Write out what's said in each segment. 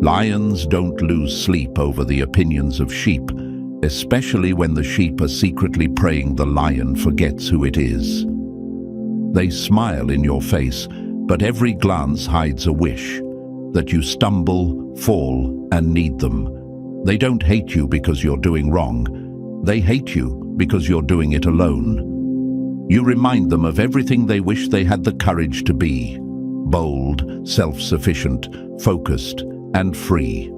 Lions don't lose sleep over the opinions of sheep, especially when the sheep are secretly praying the lion forgets who it is. They smile in your face, but every glance hides a wish that you stumble, fall, and need them. They don't hate you because you're doing wrong. They hate you because you're doing it alone. You remind them of everything they wish they had the courage to be: bold, self-sufficient, focused, and free.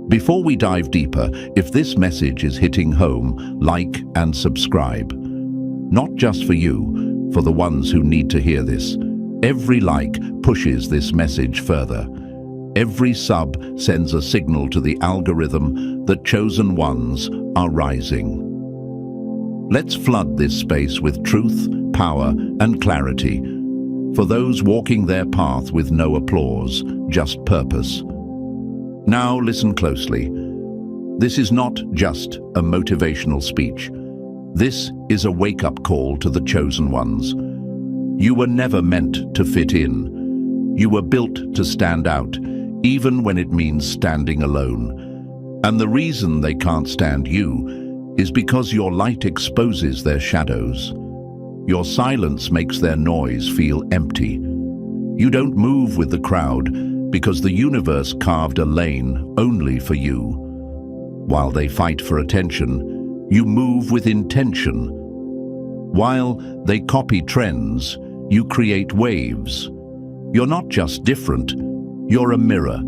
Before we dive deeper, if this message is hitting home, like and subscribe. Not just for you, for the ones who need to hear this. Every like pushes this message further. Every sub sends a signal to the algorithm that chosen ones are rising. Let's flood this space with truth, power, and clarity for those walking their path with no applause, just purpose. Now listen closely. This is not just a motivational speech. This is a wake-up call to the chosen ones. You were never meant to fit in. You were built to stand out, even when it means standing alone. And the reason they can't stand you is because your light exposes their shadows. Your silence makes their noise feel empty. You don't move with the crowd because the universe carved a lane only for you. While they fight for attention, you move with intention. While they copy trends, you create waves. You're not just different, you're a mirror.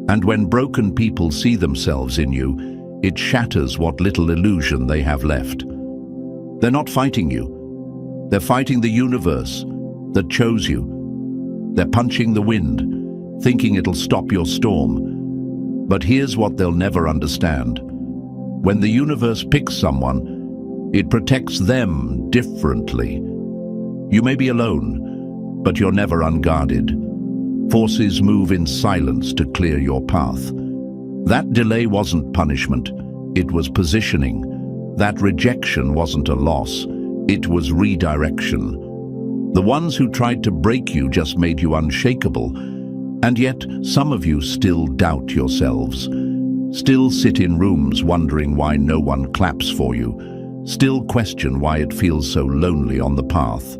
And when broken people see themselves in you, it shatters what little illusion they have left. They're not fighting you. They're fighting the universe that chose you. They're punching the wind, thinking it'll stop your storm. But here's what they'll never understand. When the universe picks someone, it protects them differently. You may be alone, but you're never unguarded. Forces move in silence to clear your path. That delay wasn't punishment, it was positioning. That rejection wasn't a loss, it was redirection. The ones who tried to break you just made you unshakable, and yet some of you still doubt yourselves, still sit in rooms wondering why no one claps for you, still question why it feels so lonely on the path.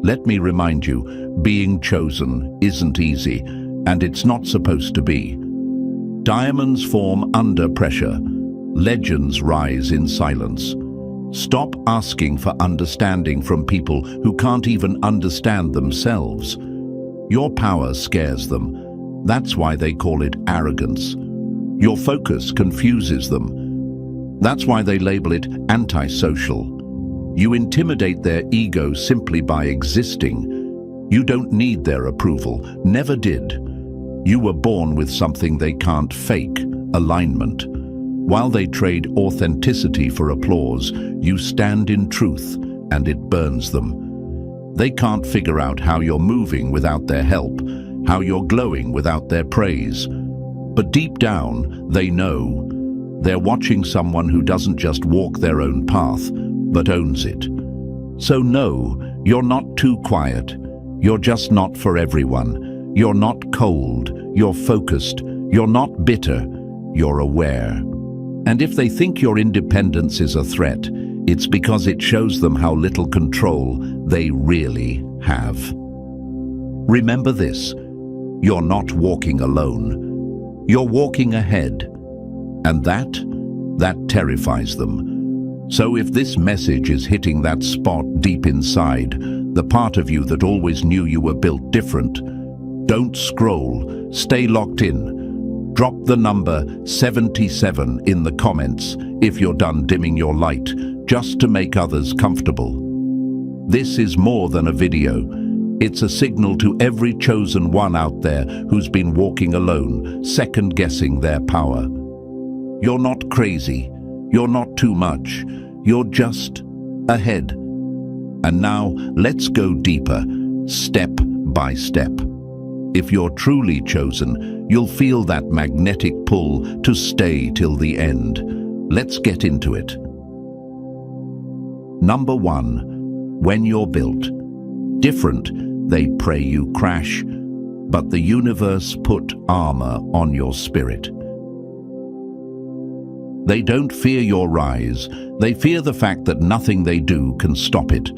Let me remind you, being chosen isn't easy, and it's not supposed to be. Diamonds form under pressure. Legends rise in silence. Stop asking for understanding from people who can't even understand themselves. Your power scares them. That's why they call it arrogance. Your focus confuses them. That's why they label it antisocial. You intimidate their ego simply by existing. You don't need their approval, never did. You were born with something they can't fake, alignment. While they trade authenticity for applause, you stand in truth, and it burns them. They can't figure out how you're moving without their help, how you're glowing without their praise. But deep down, they know. They're watching someone who doesn't just walk their own path, but owns it. So no, you're not too quiet. You're just not for everyone. You're not cold. You're focused. You're not bitter. You're aware. And if they think your independence is a threat, it's because it shows them how little control they really have. Remember this, you're not walking alone. You're walking ahead. And that terrifies them. So if this message is hitting that spot deep inside, the part of you that always knew you were built different, don't scroll, stay locked in. Drop the number 77 in the comments if you're done dimming your light, just to make others comfortable. This is more than a video. It's a signal to every chosen one out there who's been walking alone, second-guessing their power. You're not crazy. You're not too much. You're just ahead. And now, let's go deeper, step by step. If you're truly chosen, you'll feel that magnetic pull to stay till the end. Let's get into it. Number 1, when you're built. Different, they pray you crash. but the universe put armor on your spirit. They don't fear your rise. They fear the fact that nothing they do can stop it.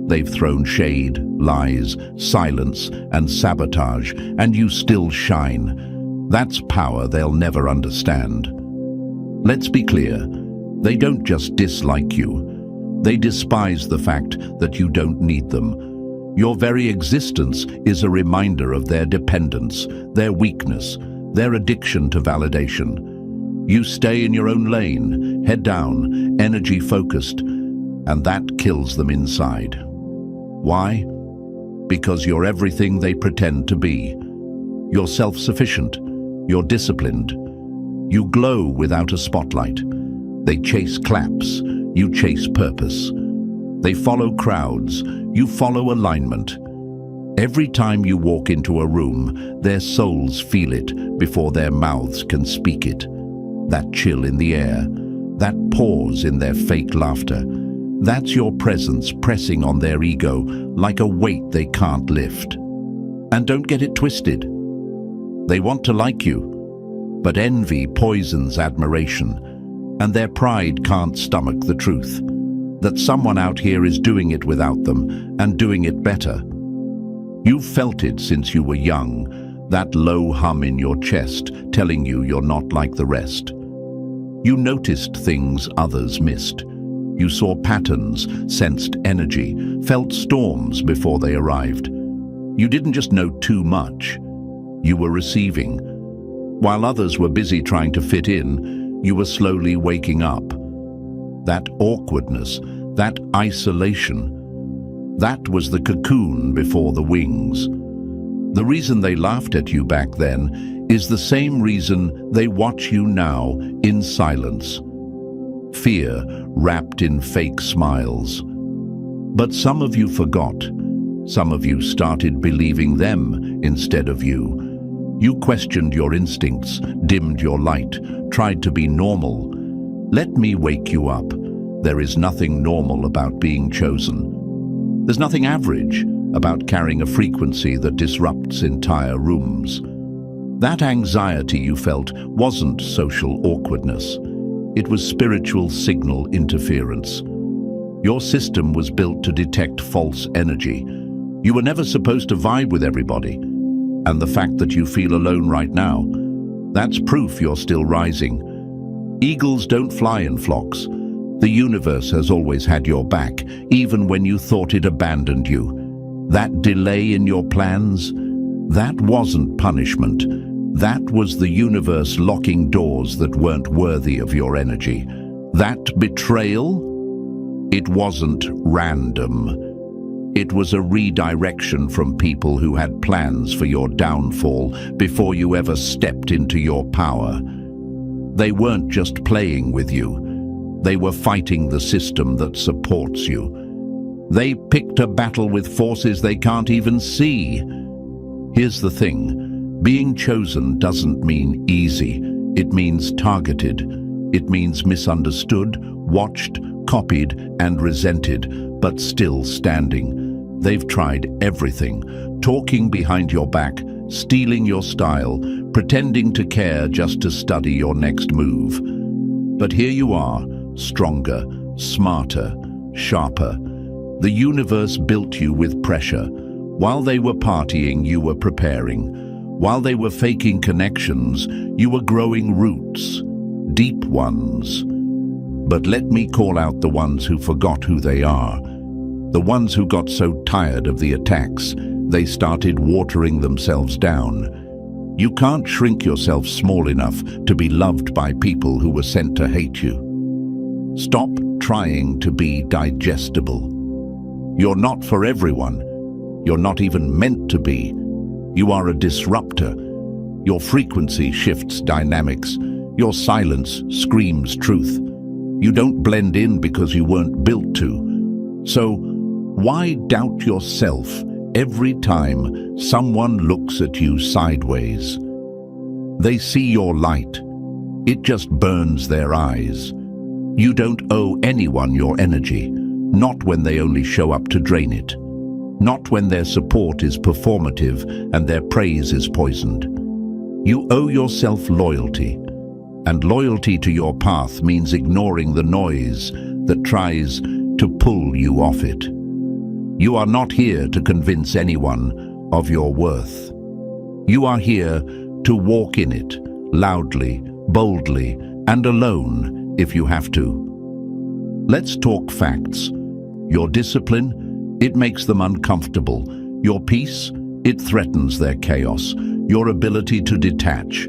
They've thrown shade, lies, silence, and sabotage, and you still shine. That's power they'll never understand. Let's be clear. They don't just dislike you. They despise the fact that you don't need them. Your very existence is a reminder of their dependence, their weakness, their addiction to validation. You stay in your own lane, head down, energy focused, and that kills them inside. Why? Because you're everything they pretend to be. You're self-sufficient. You're disciplined. You glow without a spotlight. They chase claps. You chase purpose. They follow crowds. You follow alignment. Every time you walk into a room, their souls feel it before their mouths can speak it. That chill in the air, that pause in their fake laughter, that's your presence pressing on their ego like a weight they can't lift. And don't get it twisted. They want to like you, but envy poisons admiration, and their pride can't stomach the truth that someone out here is doing it without them and doing it better. You've felt it since you were young, that low hum in your chest telling you you're not like the rest. You noticed things others missed. You saw patterns, sensed energy, felt storms before they arrived. You didn't just know too much. You were receiving. While others were busy trying to fit in, you were slowly waking up. That awkwardness, that isolation, that was the cocoon before the wings. The reason they laughed at you back then is the same reason they watch you now in silence. Fear wrapped in fake smiles. But some of you forgot. Some of you started believing them instead of you. You questioned your instincts, dimmed your light, tried to be normal. Let me wake you up. There is nothing normal about being chosen. There's nothing average about carrying a frequency that disrupts entire rooms. That anxiety you felt wasn't social awkwardness. It was spiritual signal interference. Your system was built to detect false energy. You were never supposed to vibe with everybody. And the fact that you feel alone right now, that's proof you're still rising. Eagles don't fly in flocks. The universe has always had your back, even when you thought it abandoned you. That delay in your plans, that wasn't punishment. That was the universe locking doors that weren't worthy of your energy. That betrayal, it wasn't random. It was a redirection from people who had plans for your downfall before you ever stepped into your power. They weren't just playing with you. They were fighting the system that supports you. They picked a battle with forces they can't even see. Here's the thing. Being chosen doesn't mean easy. It means targeted. It means misunderstood, watched, copied, and resented, but still standing. They've tried everything. Talking behind your back, stealing your style, pretending to care just to study your next move. But here you are, stronger, smarter, sharper. The universe built you with pressure. While they were partying, you were preparing. While they were faking connections, you were growing roots, deep ones. But let me call out the ones who forgot who they are. The ones who got so tired of the attacks, they started watering themselves down. You can't shrink yourself small enough to be loved by people who were sent to hate you. Stop trying to be digestible. You're not for everyone. You're not even meant to be. You are a disruptor. Your frequency shifts dynamics. Your silence screams truth. You don't blend in because you weren't built to. So, why doubt yourself every time someone looks at you sideways? They see your light. It just burns their eyes. You don't owe anyone your energy, not when they only show up to drain it. not when their support is performative and their praise is poisoned. You owe yourself loyalty, and loyalty to your path means ignoring the noise that tries to pull you off it. You are not here to convince anyone of your worth. You are here to walk in it, loudly, boldly, and alone if you have to. Let's talk facts. Your discipline, it makes them uncomfortable. Your peace, it threatens their chaos. Your ability to detach,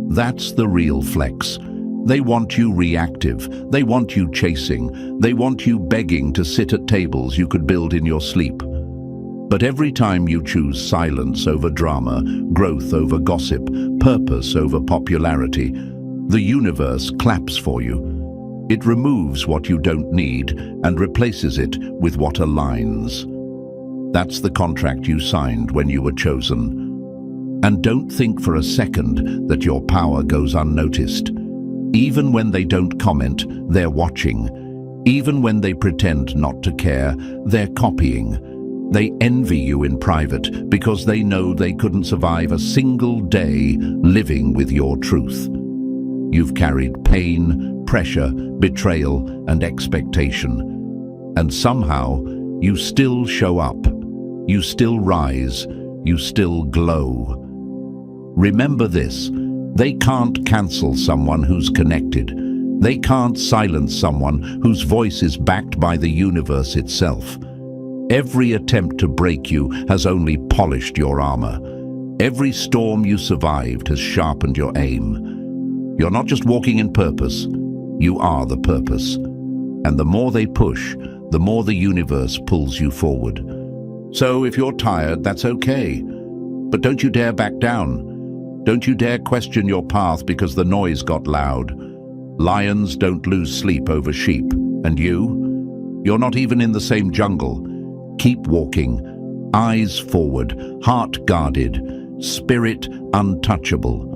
that's the real flex. They want you reactive. They want you chasing. They want you begging to sit at tables you could build in your sleep. But every time you choose silence over drama, growth over gossip, purpose over popularity, the universe claps for you. It removes what you don't need and replaces it with what aligns. That's the contract you signed when you were chosen. And don't think for a second that your power goes unnoticed. Even when they don't comment, they're watching. Even when they pretend not to care, they're copying. They envy you in private because they know they couldn't survive a single day living with your truth. You've carried pain, pressure, betrayal, and expectation. And somehow, you still show up. You still rise. You still glow. Remember this, they can't cancel someone who's connected. They can't silence someone whose voice is backed by the universe itself. Every attempt to break you has only polished your armor. Every storm you survived has sharpened your aim. You're not just walking in purpose, you are the purpose. And the more they push, the more the universe pulls you forward. So if you're tired, that's okay. But don't you dare back down. Don't you dare question your path because the noise got loud. Lions don't lose sleep over sheep. And you? You're not even in the same jungle. Keep walking. Eyes forward, heart guarded, spirit untouchable.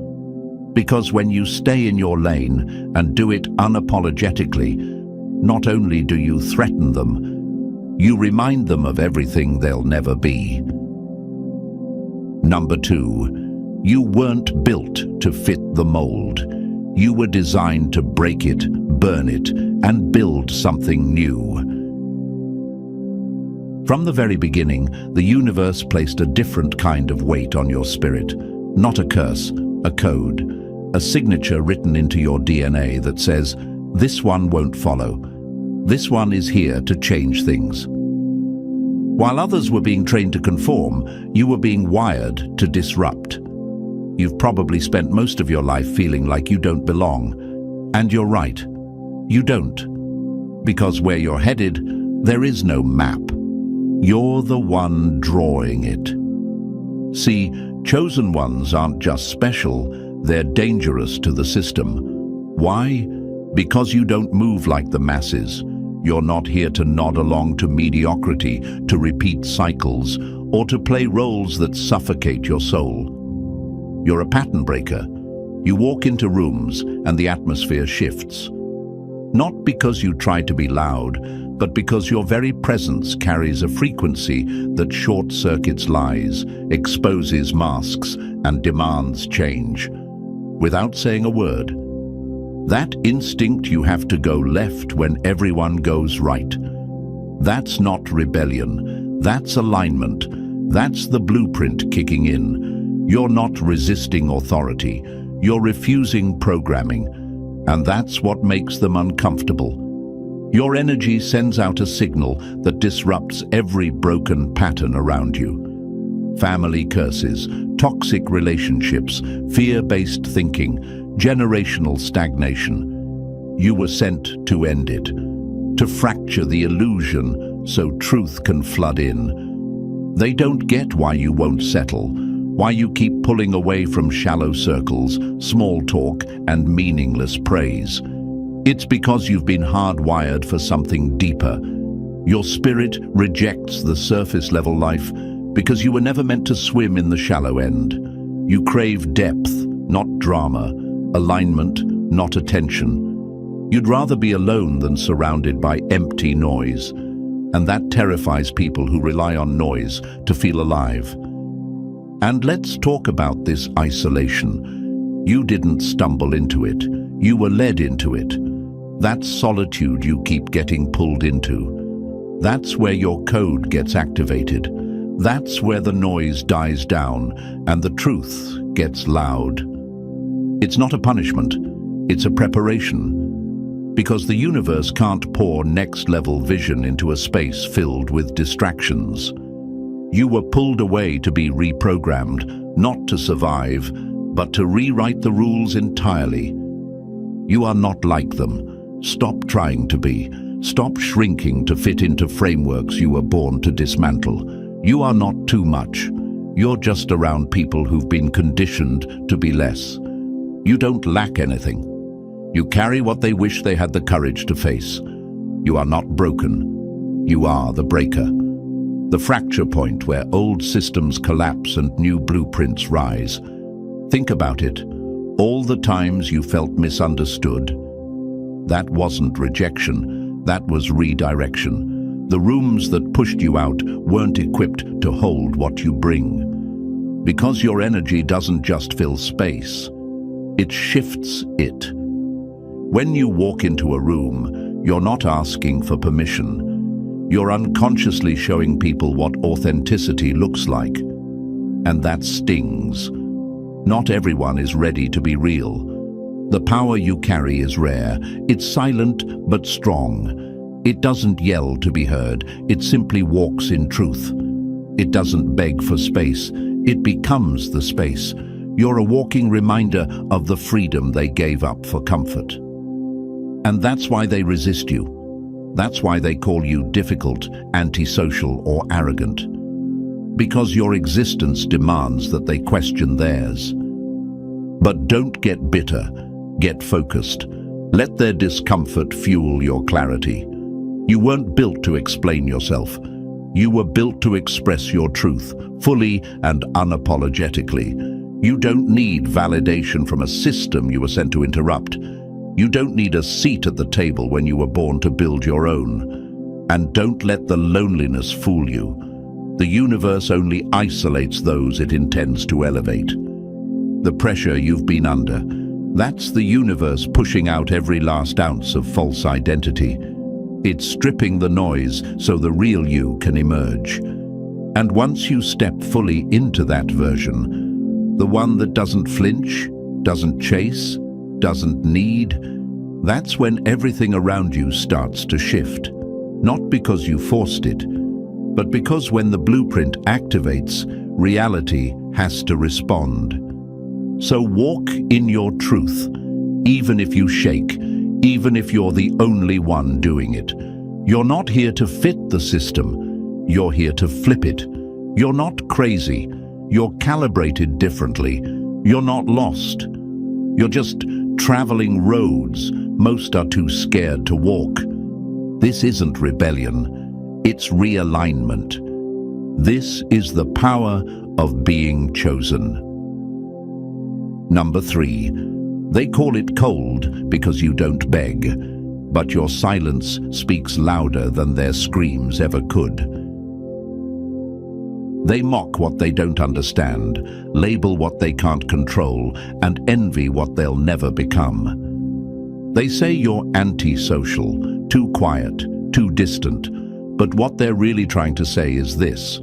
Because when you stay in your lane and do it unapologetically, not only do you threaten them, you remind them of everything they'll never be. Number 2. You weren't built to fit the mold. You were designed to break it, burn it, and build something new. From the very beginning, the universe placed a different kind of weight on your spirit. Not a curse, a code, a signature written into your DNA that says, this one won't follow. This one is here to change things. While others were being trained to conform, you were being wired to disrupt. You've probably spent most of your life feeling like you don't belong. And you're right, you don't. Because where you're headed, there is no map. You're the one drawing it. See, chosen ones aren't just special, they're dangerous to the system. Why? Because you don't move like the masses. You're not here to nod along to mediocrity, to repeat cycles, or to play roles that suffocate your soul. You're a pattern breaker. You walk into rooms and the atmosphere shifts. Not because you try to be loud, but because your very presence carries a frequency that short-circuits lies, exposes masks, and demands change. Without saying a word. That instinct you have to go left when everyone goes right. That's not rebellion. That's alignment. That's the blueprint kicking in. You're not resisting authority. You're refusing programming. And that's what makes them uncomfortable. Your energy sends out a signal that disrupts every broken pattern around you. Family curses, toxic relationships, fear-based thinking, generational stagnation. You were sent to end it, to fracture the illusion so truth can flood in. They don't get why you won't settle, why you keep pulling away from shallow circles, small talk, and meaningless praise. It's because you've been hardwired for something deeper. Your spirit rejects the surface-level life because you were never meant to swim in the shallow end. You crave depth, not drama, alignment, not attention. You'd rather be alone than surrounded by empty noise. And that terrifies people who rely on noise to feel alive. And let's talk about this isolation. You didn't stumble into it. You were led into it. That solitude you keep getting pulled into. That's where your code gets activated. That's where the noise dies down and the truth gets loud. It's not a punishment. It's a preparation. Because the universe can't pour next-level vision into a space filled with distractions. You were pulled away to be reprogrammed, not to survive, but to rewrite the rules entirely. You are not like them. Stop trying to be. Stop shrinking to fit into frameworks you were born to dismantle. You are not too much. You're just around people who've been conditioned to be less. You don't lack anything. You carry what they wish they had the courage to face. You are not broken. You are the breaker. The fracture point where old systems collapse and new blueprints rise. Think about it. All the times you felt misunderstood. That wasn't rejection. That was redirection. The rooms that pushed you out weren't equipped to hold what you bring. Because your energy doesn't just fill space. It shifts it. When you walk into a room, you're not asking for permission. You're unconsciously showing people what authenticity looks like. And that stings. Not everyone is ready to be real. The power you carry is rare. It's silent but strong. It doesn't yell to be heard. It simply walks in truth. It doesn't beg for space. It becomes the space. You're a walking reminder of the freedom they gave up for comfort. And that's why they resist you. That's why they call you difficult, antisocial, or arrogant. Because your existence demands that they question theirs. But don't get bitter. Get focused. Let their discomfort fuel your clarity. You weren't built to explain yourself. You were built to express your truth, fully and unapologetically. You don't need validation from a system you were sent to interrupt. You don't need a seat at the table when you were born to build your own. And don't let the loneliness fool you. The universe only isolates those it intends to elevate. The pressure you've been under, that's the universe pushing out every last ounce of false identity. It's stripping the noise so the real you can emerge. And once you step fully into that version, the one that doesn't flinch, doesn't chase, doesn't need, that's when everything around you starts to shift. Not because you forced it, but because when the blueprint activates, reality has to respond. So walk in your truth, even if you shake, even if you're the only one doing it. You're not here to fit the system, you're here to flip it. You're not crazy, you're calibrated differently. You're not lost. You're just traveling roads most are too scared to walk. This isn't rebellion, it's realignment. This is the power of being chosen. Number 3, they call it cold because you don't beg, but your silence speaks louder than their screams ever could. They mock what they don't understand, label what they can't control, and envy what they'll never become. They say you're antisocial, too quiet, too distant, but what they're really trying to say is this: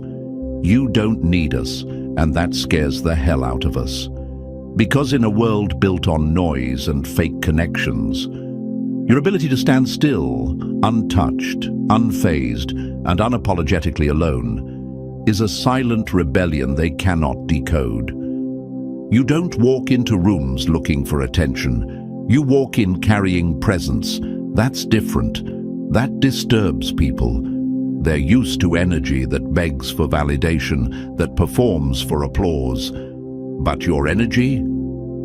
you don't need us, and that scares the hell out of us. Because in a world built on noise and fake connections, your ability to stand still, untouched, unfazed, and unapologetically alone is a silent rebellion they cannot decode. You don't walk into rooms looking for attention. You walk in carrying presence. That's different. That disturbs people. They're used to energy that begs for validation, that performs for applause. But your energy?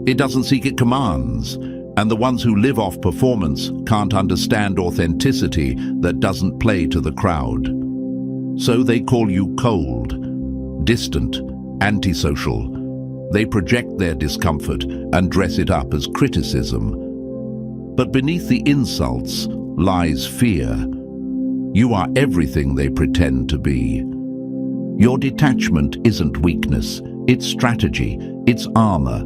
It doesn't seek, it commands. And the ones who live off performance can't understand authenticity that doesn't play to the crowd. So they call you cold, distant, antisocial. They project their discomfort and dress it up as criticism. But beneath the insults lies fear. You are everything they pretend to be. Your detachment isn't weakness, it's strategy, it's armor.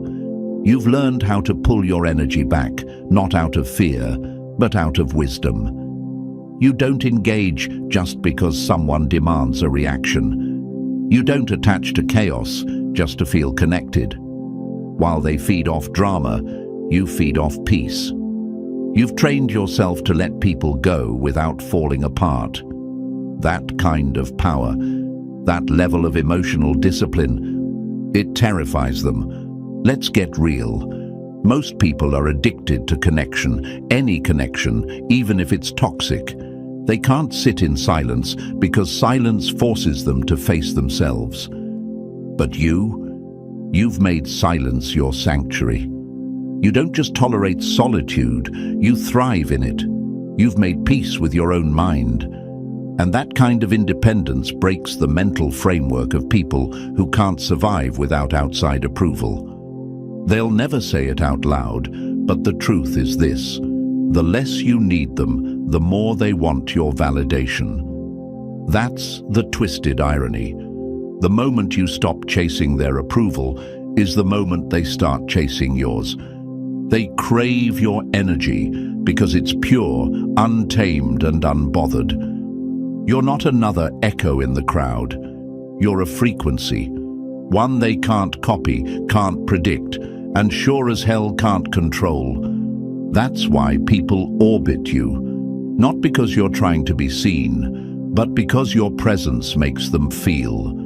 You've learned how to pull your energy back, not out of fear, but out of wisdom. You don't engage just because someone demands a reaction. You don't attach to chaos just to feel connected. While they feed off drama, you feed off peace. You've trained yourself to let people go without falling apart. That kind of power, that level of emotional discipline, it terrifies them. Let's get real. Most people are addicted to connection, any connection, even if it's toxic. They can't sit in silence because silence forces them to face themselves. But you've made silence your sanctuary. You don't just tolerate solitude, you thrive in it. You've made peace with your own mind. And that kind of independence breaks the mental framework of people who can't survive without outside approval. They'll never say it out loud, but the truth is this: the less you need them, the more they want your validation. That's the twisted irony. The moment you stop chasing their approval is the moment they start chasing yours. They crave your energy because it's pure, untamed, and unbothered. You're not another echo in the crowd. You're a frequency, one they can't copy, can't predict, and sure as hell can't control. That's why people orbit you, not because you're trying to be seen, but because your presence makes them feel.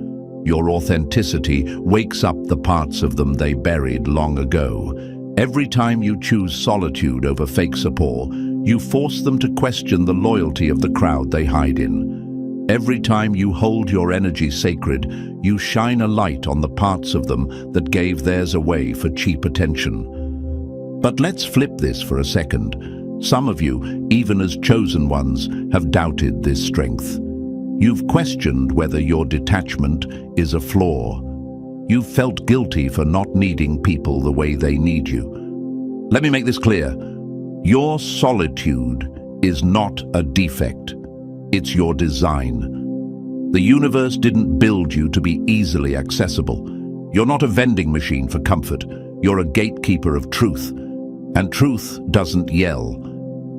Your authenticity wakes up the parts of them they buried long ago. Every time you choose solitude over fake support, you force them to question the loyalty of the crowd they hide in. Every time you hold your energy sacred, you shine a light on the parts of them that gave theirs away for cheap attention. But let's flip this for a second. Some of you, even as chosen ones, have doubted this strength. You've questioned whether your detachment is a flaw. You've felt guilty for not needing people the way they need you. Let me make this clear. Your solitude is not a defect. It's your design. The universe didn't build you to be easily accessible. You're not a vending machine for comfort. You're a gatekeeper of truth. And truth doesn't yell.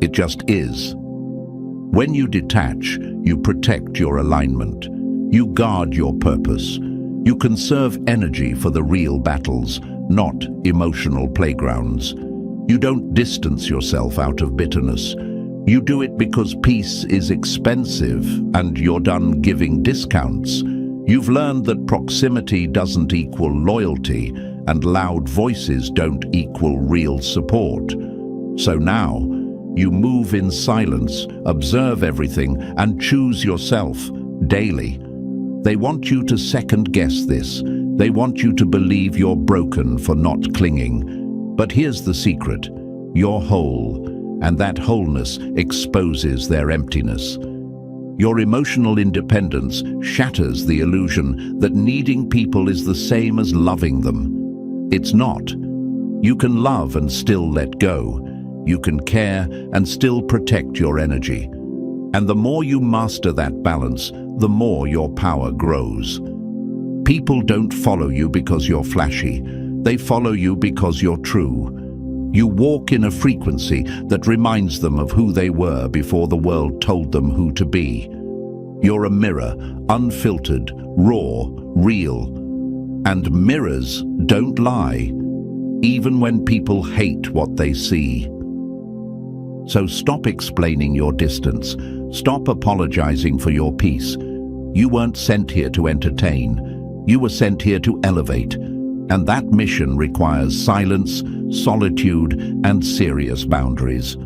It just is. When you detach, you protect your alignment. You guard your purpose. You conserve energy for the real battles, not emotional playgrounds. You don't distance yourself out of bitterness. You do it because peace is expensive and you're done giving discounts. You've learned that proximity doesn't equal loyalty and loud voices don't equal real support. So now, you move in silence, observe everything, and choose yourself daily. They want you to second-guess this. They want you to believe you're broken for not clinging. But here's the secret. You're whole, and that wholeness exposes their emptiness. Your emotional independence shatters the illusion that needing people is the same as loving them. It's not. You can love and still let go. You can care and still protect your energy. And the more you master that balance, the more your power grows. People don't follow you because you're flashy. They follow you because you're true. You walk in a frequency that reminds them of who they were before the world told them who to be. You're a mirror, unfiltered, raw, real. And mirrors don't lie, even when people hate what they see. So stop explaining your distance. Stop apologizing for your peace. You weren't sent here to entertain. You were sent here to elevate. And that mission requires silence, solitude, and serious boundaries.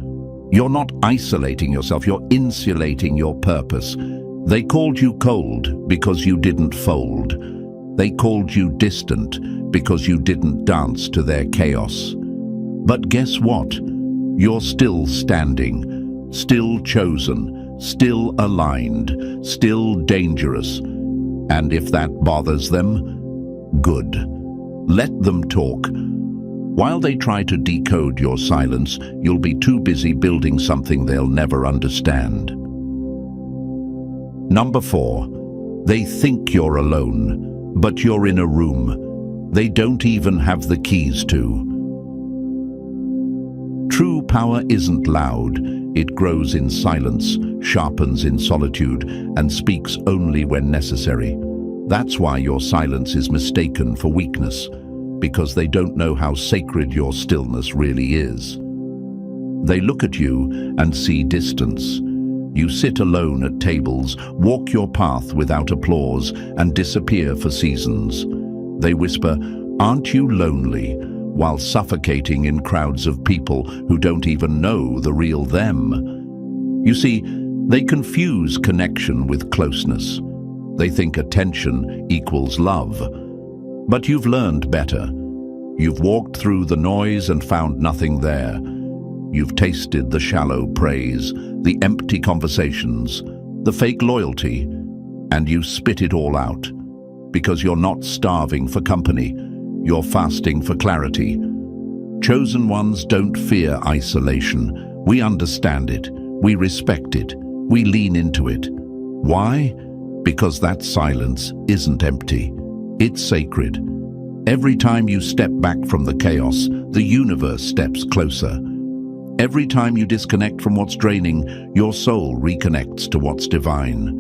You're not isolating yourself, you're insulating your purpose. They called you cold because you didn't fold. They called you distant because you didn't dance to their chaos. But guess what? You're still standing, still chosen, still aligned, still dangerous. And if that bothers them, good. Let them talk. While they try to decode your silence, you'll be too busy building something they'll never understand. Number 4, they think you're alone, but you're in a room they don't even have the keys to. True power isn't loud. It grows in silence, sharpens in solitude, and speaks only when necessary. That's why your silence is mistaken for weakness, because they don't know how sacred your stillness really is. They look at you and see distance. You sit alone at tables, walk your path without applause, and disappear for seasons. They whisper, "Aren't you lonely?" while suffocating in crowds of people who don't even know the real them. You see, they confuse connection with closeness. They think attention equals love. But you've learned better. You've walked through the noise and found nothing there. You've tasted the shallow praise, the empty conversations, the fake loyalty, and you spit it all out. Because you're not starving for company, you're fasting for clarity. Chosen ones don't fear isolation. We understand it, we respect it, we lean into it. Why? Because that silence isn't empty, it's sacred. Every time you step back from the chaos, the universe steps closer. Every time you disconnect from what's draining, your soul reconnects to what's divine.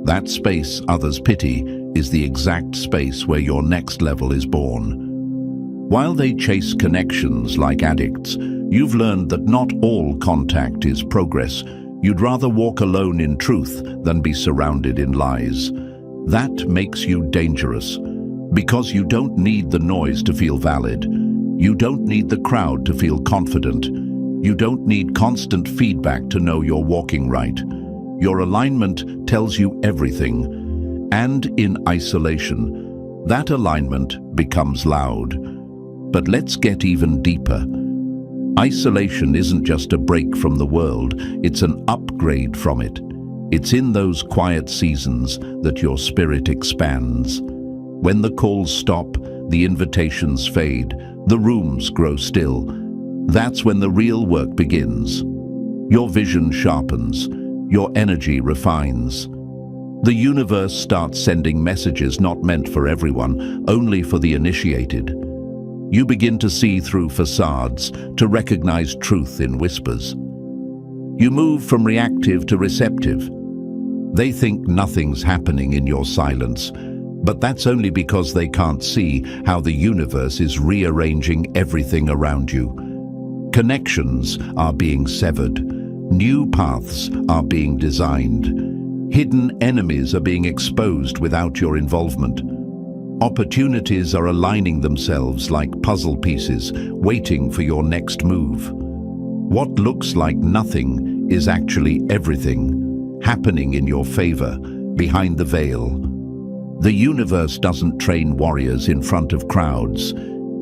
That space others pity is the exact space where your next level is born. While they chase connections like addicts, you've learned that not all contact is progress. You'd rather walk alone in truth than be surrounded in lies. That makes you dangerous, because you don't need the noise to feel valid. You don't need the crowd to feel confident. You don't need constant feedback to know you're walking right. Your alignment tells you everything. And in isolation, that alignment becomes loud. But let's get even deeper. Isolation isn't just a break from the world, it's an upgrade from it. It's in those quiet seasons that your spirit expands. When the calls stop, the invitations fade, the rooms grow still. That's when the real work begins. Your vision sharpens, your energy refines. The universe starts sending messages not meant for everyone, only for the initiated. You begin to see through facades, to recognize truth in whispers. You move from reactive to receptive. They think nothing's happening in your silence, but that's only because they can't see how the universe is rearranging everything around you. Connections are being severed. New paths are being designed. Hidden enemies are being exposed without your involvement. Opportunities are aligning themselves like puzzle pieces, waiting for your next move. What looks like nothing is actually everything, happening in your favor, behind the veil. The universe doesn't train warriors in front of crowds.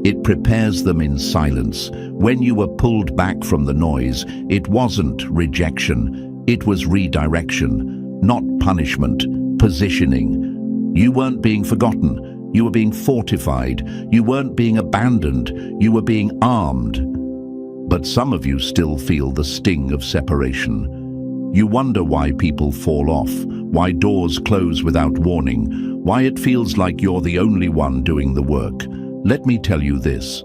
It prepares them in silence. When you were pulled back from the noise, it wasn't rejection, it was redirection, not punishment, positioning. You weren't being forgotten, you were being fortified. You weren't being abandoned, you were being armed. But some of you still feel the sting of separation. You wonder why people fall off, why doors close without warning, why it feels like you're the only one doing the work. Let me tell you this.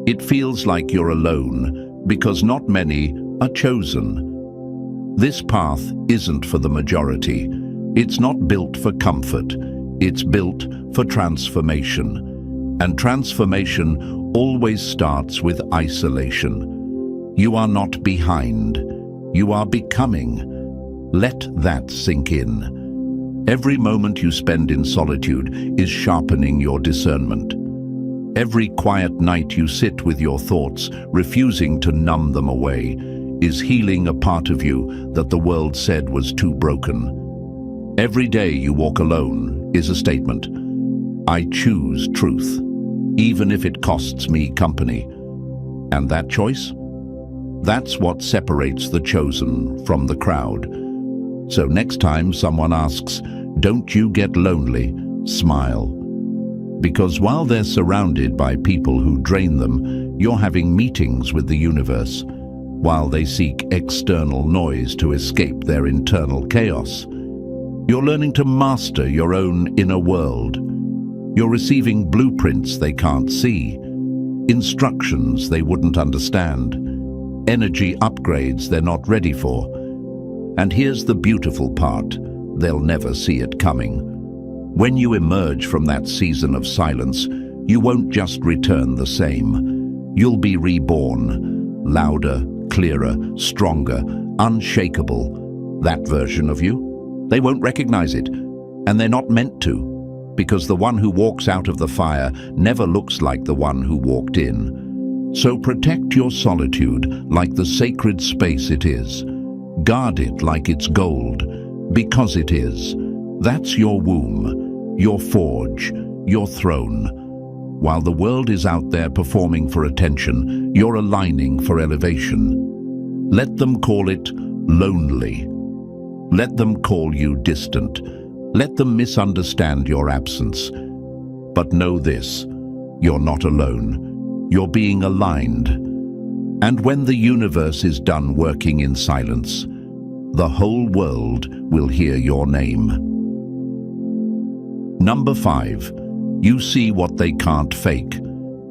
It feels like you're alone because not many are chosen. This path isn't for the majority. It's not built for comfort. It's built for transformation. And transformation always starts with isolation. You are not behind. You are becoming. Let that sink in. Every moment you spend in solitude is sharpening your discernment. Every quiet night you sit with your thoughts, refusing to numb them away, is healing a part of you that the world said was too broken. Every day you walk alone is a statement. I choose truth, even if it costs me company. And that choice? That's what separates the chosen from the crowd. So next time someone asks, "Don't you get lonely?" smile. Because while they're surrounded by people who drain them, you're having meetings with the universe, while they seek external noise to escape their internal chaos. You're learning to master your own inner world. You're receiving blueprints they can't see, instructions they wouldn't understand, energy upgrades they're not ready for. And here's the beautiful part: they'll never see it coming. When you emerge from that season of silence, you won't just return the same. You'll be reborn, louder, clearer, stronger, unshakable. That version of you, they won't recognize it, and they're not meant to, because the one who walks out of the fire never looks like the one who walked in. So protect your solitude like the sacred space it is. Guard it like it's gold, because it is. That's your womb, your forge, your throne. While the world is out there performing for attention, you're aligning for elevation. Let them call it lonely. Let them call you distant. Let them misunderstand your absence. But know this: you're not alone. You're being aligned. And when the universe is done working in silence, the whole world will hear your name. Number 5. You see what they can't fake,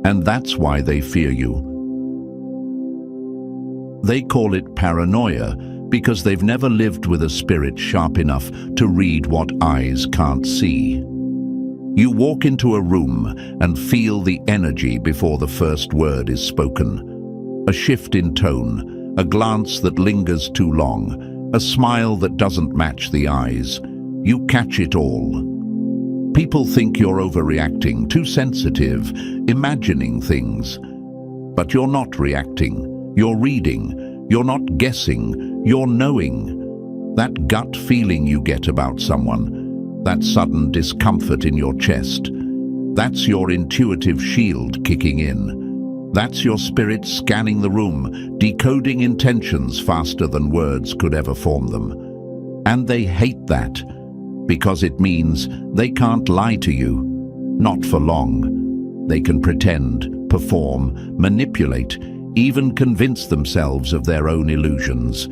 and that's why they fear you. They call it paranoia because they've never lived with a spirit sharp enough to read what eyes can't see. You walk into a room and feel the energy before the first word is spoken. A shift in tone, a glance that lingers too long, a smile that doesn't match the eyes. You catch it all. People think you're overreacting, too sensitive, imagining things. But you're not reacting. You're reading. You're not guessing. You're knowing. That gut feeling you get about someone, that sudden discomfort in your chest, that's your intuitive shield kicking in. That's your spirit scanning the room, decoding intentions faster than words could ever form them. And they hate that, because it means they can't lie to you. Not for long. They can pretend, perform, manipulate, even convince themselves of their own illusions.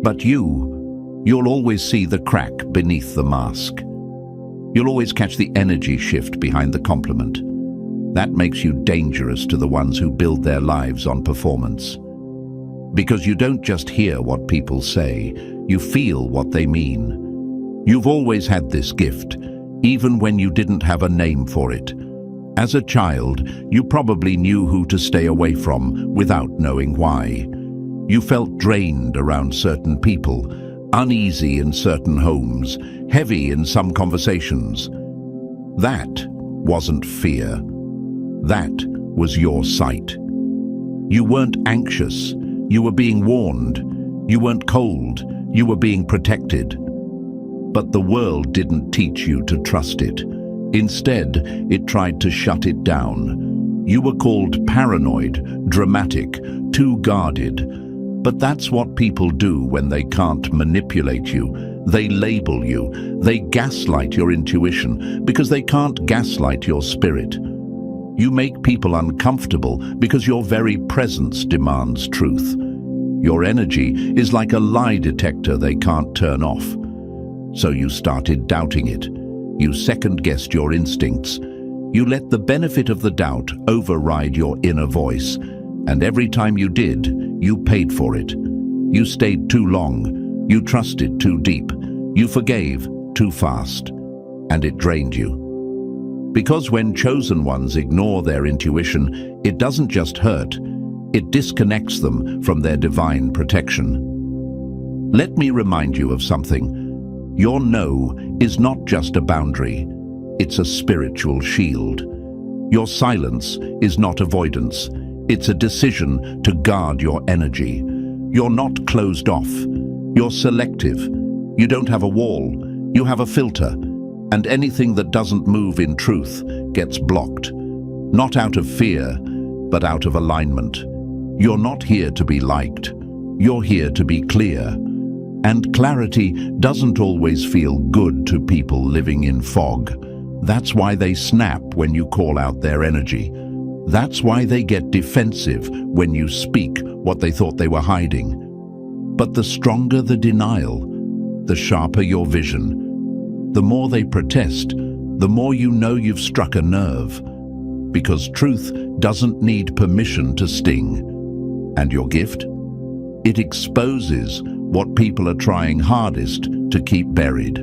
But you'll always see the crack beneath the mask. You'll always catch the energy shift behind the compliment. That makes you dangerous to the ones who build their lives on performance. Because you don't just hear what people say, you feel what they mean. You've always had this gift, even when you didn't have a name for it. As a child, you probably knew who to stay away from without knowing why. You felt drained around certain people, uneasy in certain homes, heavy in some conversations. That wasn't fear. That was your sight. You weren't anxious. You were being warned. You weren't cold. You were being protected. But the world didn't teach you to trust it. Instead, it tried to shut it down. You were called paranoid, dramatic, too guarded. But that's what people do when they can't manipulate you. They label you. They gaslight your intuition because they can't gaslight your spirit. You make people uncomfortable because your very presence demands truth. Your energy is like a lie detector they can't turn off. So you started doubting it. You second-guessed your instincts. You let the benefit of the doubt override your inner voice. And every time you did, you paid for it. You stayed too long. You trusted too deep. You forgave too fast. And it drained you. Because when chosen ones ignore their intuition, it doesn't just hurt. It disconnects them from their divine protection. Let me remind you of something. Your no is not just a boundary, it's a spiritual shield. Your silence is not avoidance, it's a decision to guard your energy. You're not closed off, you're selective. You don't have a wall, you have a filter, and anything that doesn't move in truth gets blocked. Not out of fear, but out of alignment. You're not here to be liked, you're here to be clear. And clarity doesn't always feel good to people living in fog. That's why they snap when you call out their energy. That's why they get defensive when you speak what they thought they were hiding. But the stronger the denial, the sharper your vision. the more they protest, the more you know you've struck a nerve. Because truth doesn't need permission to sting. And your gift? It exposes what people are trying hardest to keep buried.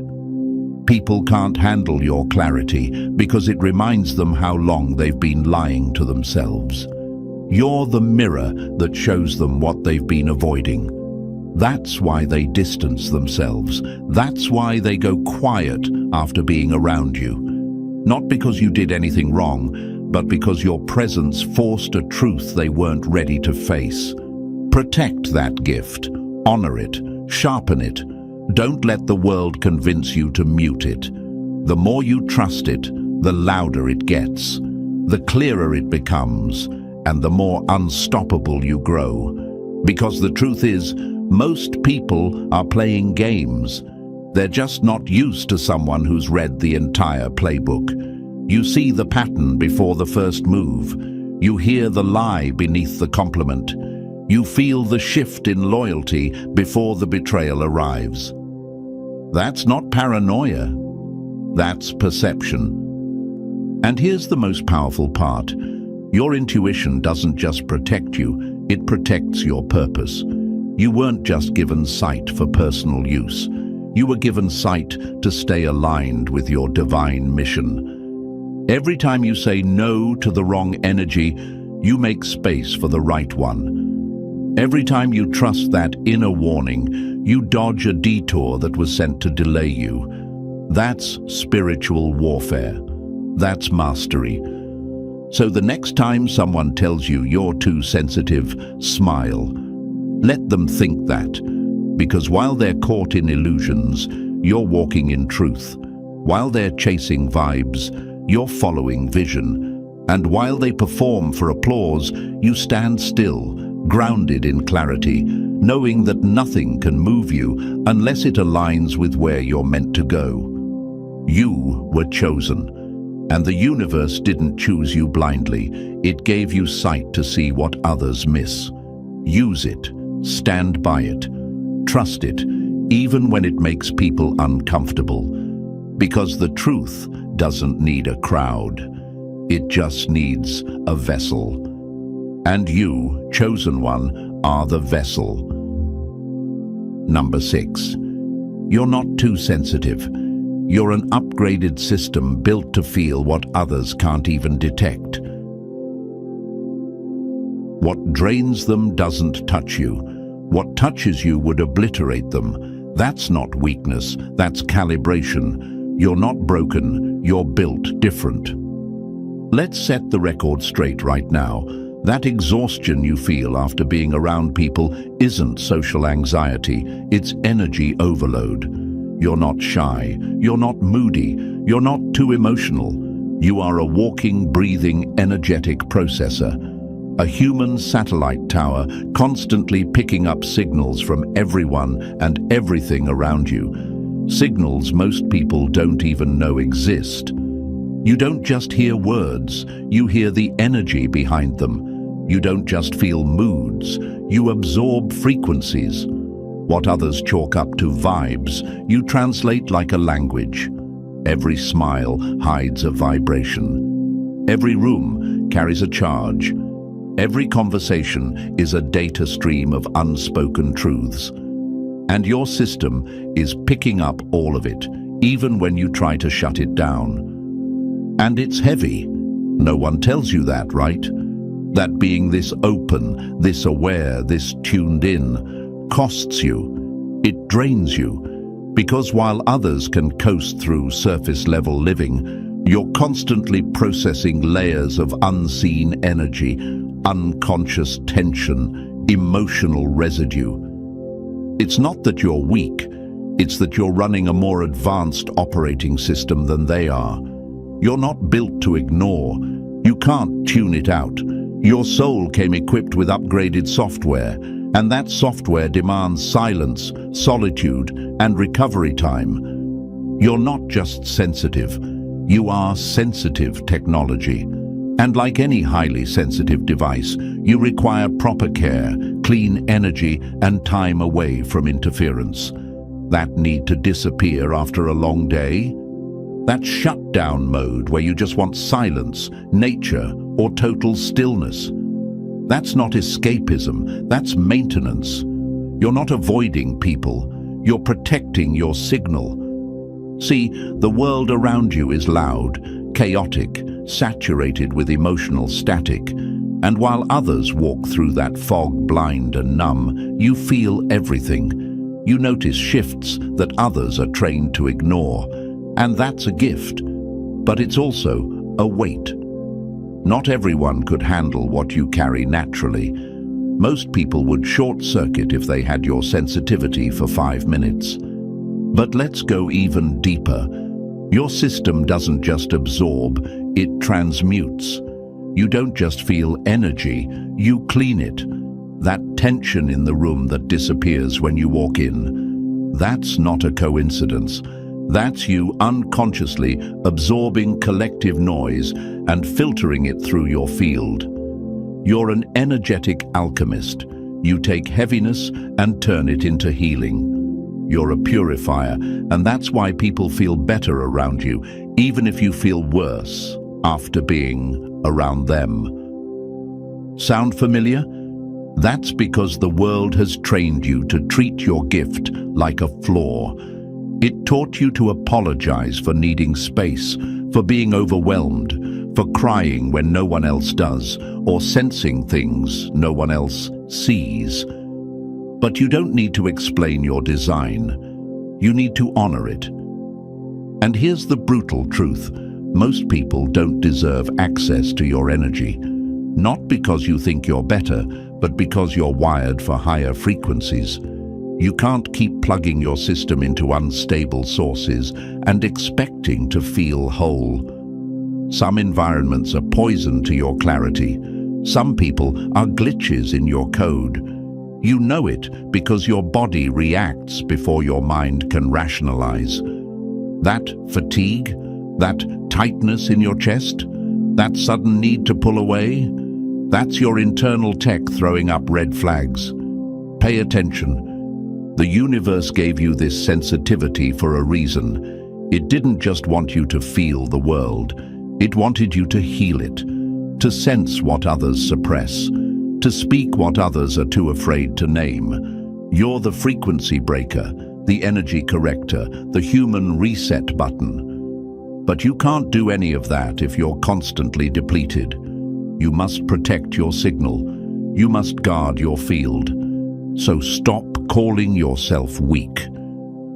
People can't handle your clarity because it reminds them how long they've been lying to themselves. You're the mirror that shows them what they've been avoiding. That's why they distance themselves. That's why they go quiet after being around you. Not because you did anything wrong, but because your presence forced a truth they weren't ready to face. Protect that gift. Honor it. Sharpen it. Don't let the world convince you to mute it. The more you trust it, the louder it gets, the clearer it becomes, and the more unstoppable you grow. Because the truth is, most people are playing games. They're just not used to someone who's read the entire playbook. You see the pattern before the first move. You hear the lie beneath the compliment. You feel the shift in loyalty before the betrayal arrives. That's not paranoia. That's perception. And here's the most powerful part. Your intuition doesn't just protect you, it protects your purpose. You weren't just given sight for personal use. You were given sight to stay aligned with your divine mission. Every time you say no to the wrong energy, you make space for the right one. Every time you trust that inner warning, you dodge a detour that was sent to delay you. That's spiritual warfare. That's mastery. So the next time someone tells you you're too sensitive, smile. Let them think that, because while they're caught in illusions, you're walking in truth. While they're chasing vibes, you're following vision. And while they perform for applause, you stand still, grounded in clarity, knowing that nothing can move you unless it aligns with where you're meant to go. You were chosen, and the universe didn't choose you blindly. It gave you sight to see what others miss. Use it. Stand by it. Trust it, even when it makes people uncomfortable. Because the truth doesn't need a crowd. It just needs a vessel. And you, chosen one, are the vessel. Number 6. You're not too sensitive. You're an upgraded system built to feel what others can't even detect. What drains them doesn't touch you. What touches you would obliterate them. That's not weakness, that's calibration. You're not broken, you're built different. Let's set the record straight right now. That exhaustion you feel after being around people isn't social anxiety, it's energy overload. You're not shy, you're not moody, you're not too emotional. You are a walking, breathing, energetic processor. A human satellite tower constantly picking up signals from everyone and everything around you. Signals most people don't even know exist. You don't just hear words, you hear the energy behind them. You don't just feel moods, you absorb frequencies. What others chalk up to vibes, you translate like a language. Every smile hides a vibration. Every room carries a charge. Every conversation is a data stream of unspoken truths. And your system is picking up all of it, even when you try to shut it down. And it's heavy. No one tells you that, right? That being this open, this aware, this tuned in, costs you. It drains you. Because while others can coast through surface-level living, you're constantly processing layers of unseen energy, unconscious tension, emotional residue. It's not that you're weak, it's that you're running a more advanced operating system than they are. You're not built to ignore. You can't tune it out. Your soul came equipped with upgraded software, and that software demands silence, solitude, and recovery time. You're not just sensitive, you are sensitive technology. And like any highly sensitive device, you require proper care, clean energy, and time away from interference. That need to disappear after a long day? That shutdown mode where you just want silence, nature, or total stillness. That's not escapism, that's maintenance. You're not avoiding people, you're protecting your signal. See, the world around you is loud, chaotic, saturated with emotional static, and while others walk through that fog blind and numb, you feel everything. You notice shifts that others are trained to ignore, and that's a gift, but it's also a weight. Not everyone could handle what you carry naturally. Most people would short-circuit if they had your sensitivity for 5 minutes. But let's go even deeper. Your system doesn't just absorb, it transmutes. You don't just feel energy, you clean it. That tension in the room that disappears when you walk in. That's not a coincidence. That's you unconsciously absorbing collective noise and filtering it through your field. You're an energetic alchemist. You take heaviness and turn it into healing. You're a purifier, and that's why people feel better around you, even if you feel worse after being around them. Sound familiar? That's because the world has trained you to treat your gift like a flaw. It taught you to apologize for needing space, for being overwhelmed, for crying when no one else does, or sensing things no one else sees. But you don't need to explain your design. You need to honor it. And here's the brutal truth. Most people don't deserve access to your energy. Not because you think you're better, but because you're wired for higher frequencies. You can't keep plugging your system into unstable sources and expecting to feel whole. Some environments are poison to your clarity. Some people are glitches in your code. You know it because your body reacts before your mind can rationalize. That fatigue, that tightness in your chest, that sudden need to pull away, that's your internal tech throwing up red flags. Pay attention. The universe gave you this sensitivity for a reason. It didn't just want you to feel the world. It wanted you to heal it, to sense what others suppress, to speak what others are too afraid to name. You're the frequency breaker, the energy corrector, the human reset button. But you can't do any of that if you're constantly depleted. You must protect your signal. You must guard your field. So stop calling yourself weak.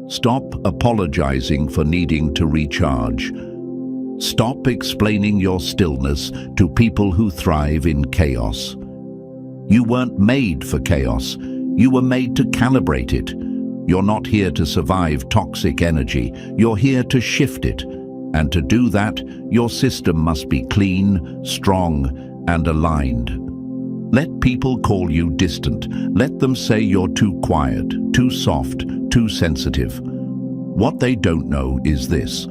Stop apologizing for needing to recharge. Stop explaining your stillness to people who thrive in chaos. You weren't made for chaos. You were made to calibrate it. You're not here to survive toxic energy. You're here to shift it. And to do that, your system must be clean, strong, and aligned. Let people call you distant. Let them say you're too quiet, too soft, too sensitive. What they don't know is this.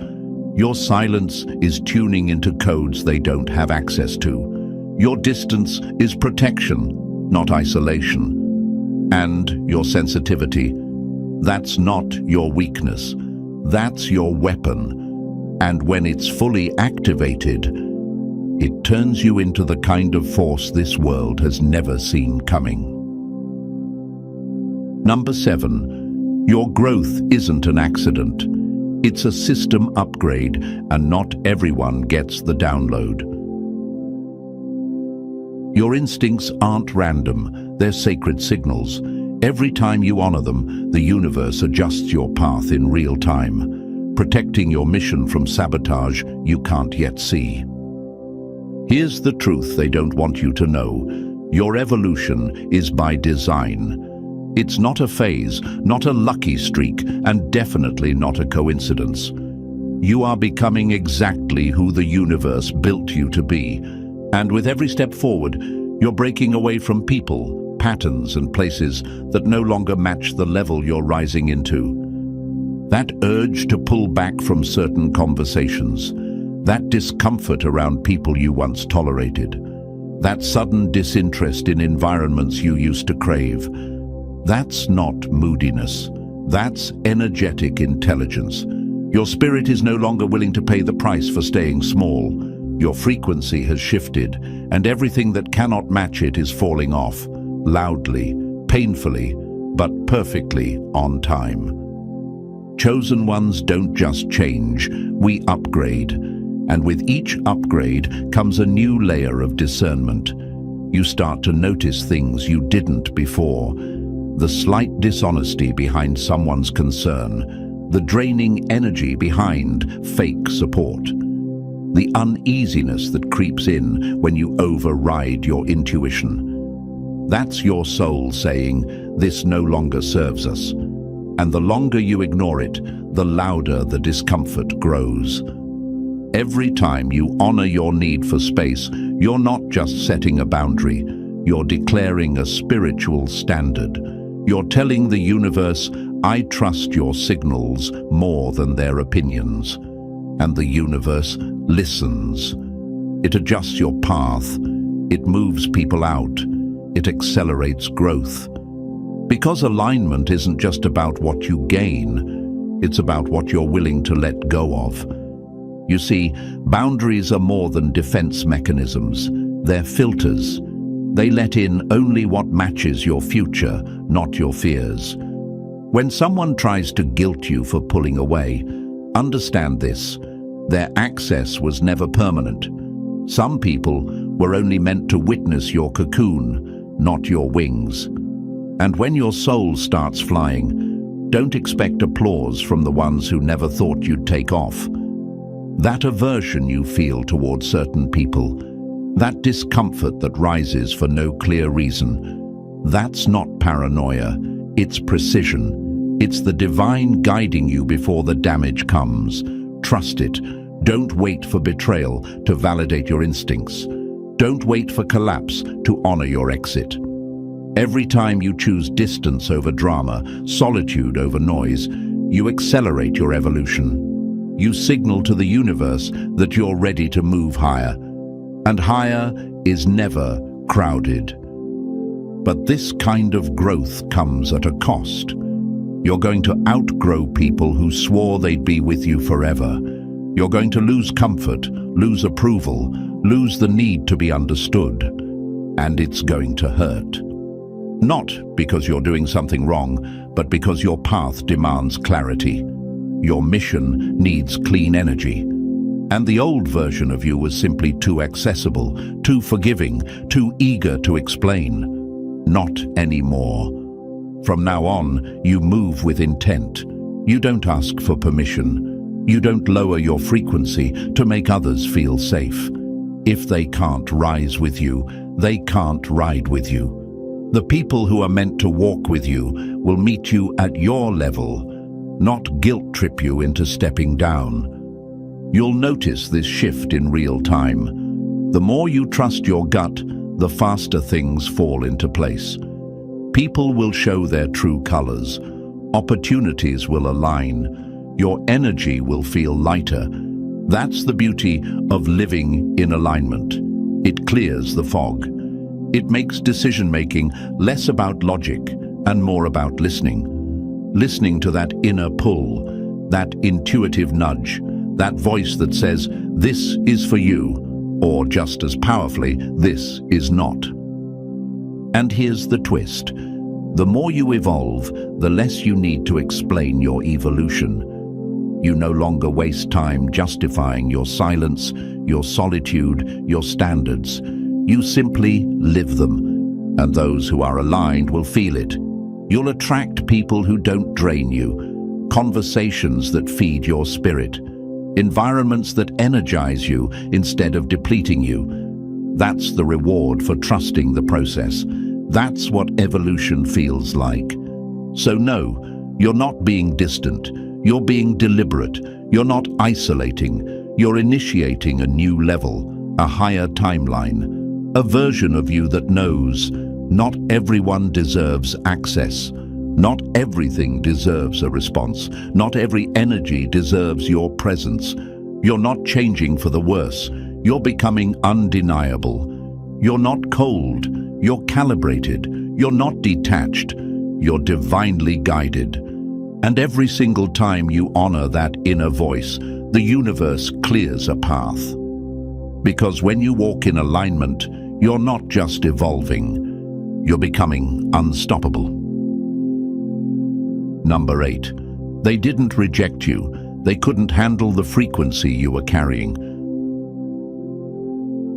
Your silence is tuning into codes they don't have access to. Your distance is protection, not isolation. And your sensitivity, that's not your weakness. That's your weapon. And when it's fully activated, it turns you into the kind of force this world has never seen coming. Number 7, your growth isn't an accident. It's a system upgrade, and not everyone gets the download. Your instincts aren't random, they're sacred signals. Every time you honor them, the universe adjusts your path in real time, protecting your mission from sabotage you can't yet see. Here's the truth they don't want you to know. Your evolution is by design. It's not a phase, not a lucky streak, and definitely not a coincidence. You are becoming exactly who the universe built you to be. And with every step forward, you're breaking away from people, patterns, and places that no longer match the level you're rising into. That urge to pull back from certain conversations, that discomfort around people you once tolerated, that sudden disinterest in environments you used to crave, that's not moodiness. That's energetic intelligence. Your spirit is no longer willing to pay the price for staying small. Your frequency has shifted, and everything that cannot match it is falling off, loudly, painfully, but perfectly on time. Chosen ones don't just change, we upgrade. And with each upgrade comes a new layer of discernment. You start to notice things you didn't before. The slight dishonesty behind someone's concern, the draining energy behind fake support, the uneasiness that creeps in when you override your intuition. That's your soul saying, this no longer serves us. And the longer you ignore it, the louder the discomfort grows. Every time you honor your need for space, you're not just setting a boundary, you're declaring a spiritual standard. You're telling the universe, I trust your signals more than their opinions. And the universe listens. It adjusts your path. It moves people out. It accelerates growth. Because alignment isn't just about what you gain, it's about what you're willing to let go of. You see, boundaries are more than defense mechanisms. They're filters. They let in only what matches your future, not your fears. When someone tries to guilt you for pulling away, understand this: their access was never permanent. Some people were only meant to witness your cocoon, not your wings. And when your soul starts flying, don't expect applause from the ones who never thought you'd take off. That aversion you feel towards certain people, that discomfort that rises for no clear reason, that's not paranoia, it's precision. It's the divine guiding you before the damage comes. Trust it. Don't wait for betrayal to validate your instincts. Don't wait for collapse to honor your exit. Every time you choose distance over drama, solitude over noise, you accelerate your evolution. You signal to the universe that you're ready to move higher. And higher is never crowded. But this kind of growth comes at a cost. You're going to outgrow people who swore they'd be with you forever. You're going to lose comfort, lose approval, lose the need to be understood. And it's going to hurt. Not because you're doing something wrong, but because your path demands clarity. Your mission needs clean energy. And the old version of you was simply too accessible, too forgiving, too eager to explain. Not anymore. From now on, you move with intent. You don't ask for permission. You don't lower your frequency to make others feel safe. If they can't rise with you, they can't ride with you. The people who are meant to walk with you will meet you at your level, not guilt trip you into stepping down. You'll notice this shift in real time. The more you trust your gut, the faster things fall into place. People will show their true colors. Opportunities will align. Your energy will feel lighter. That's the beauty of living in alignment. It clears the fog. It makes decision-making less about logic and more about listening. Listening to that inner pull, that intuitive nudge, that voice that says, this is for you, or just as powerfully, this is not. And here's the twist. The more you evolve, the less you need to explain your evolution. You no longer waste time justifying your silence, your solitude, your standards. You simply live them, and those who are aligned will feel it. You'll attract people who don't drain you, conversations that feed your spirit, environments that energize you instead of depleting you. That's the reward for trusting the process. That's what evolution feels like. So no, you're not being distant. You're being deliberate. You're not isolating. You're initiating a new level, a higher timeline, a version of you that knows not everyone deserves access. Not everything deserves a response. Not every energy deserves your presence. You're not changing for the worse. You're becoming undeniable. You're not cold. You're calibrated. You're not detached. You're divinely guided. And every single time you honor that inner voice, the universe clears a path. Because when you walk in alignment, you're not just evolving, you're becoming unstoppable. Number 8. They didn't reject you. They couldn't handle the frequency you were carrying.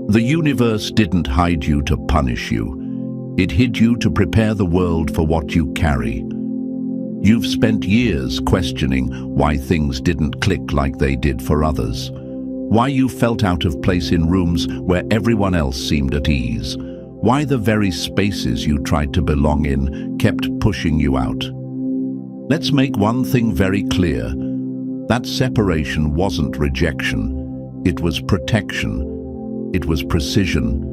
The universe didn't hide you to punish you. It hid you to prepare the world for what you carry. You've spent years questioning why things didn't click like they did for others. Why you felt out of place in rooms where everyone else seemed at ease. Why the very spaces you tried to belong in kept pushing you out. Let's make one thing very clear. That separation wasn't rejection. It was protection. It was precision.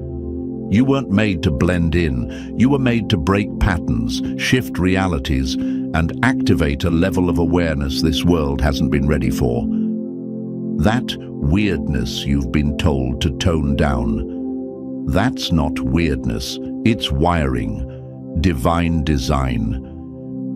You weren't made to blend in. You were made to break patterns, shift realities, and activate a level of awareness this world hasn't been ready for. That weirdness you've been told to tone down, that's not weirdness, it's wiring, divine design.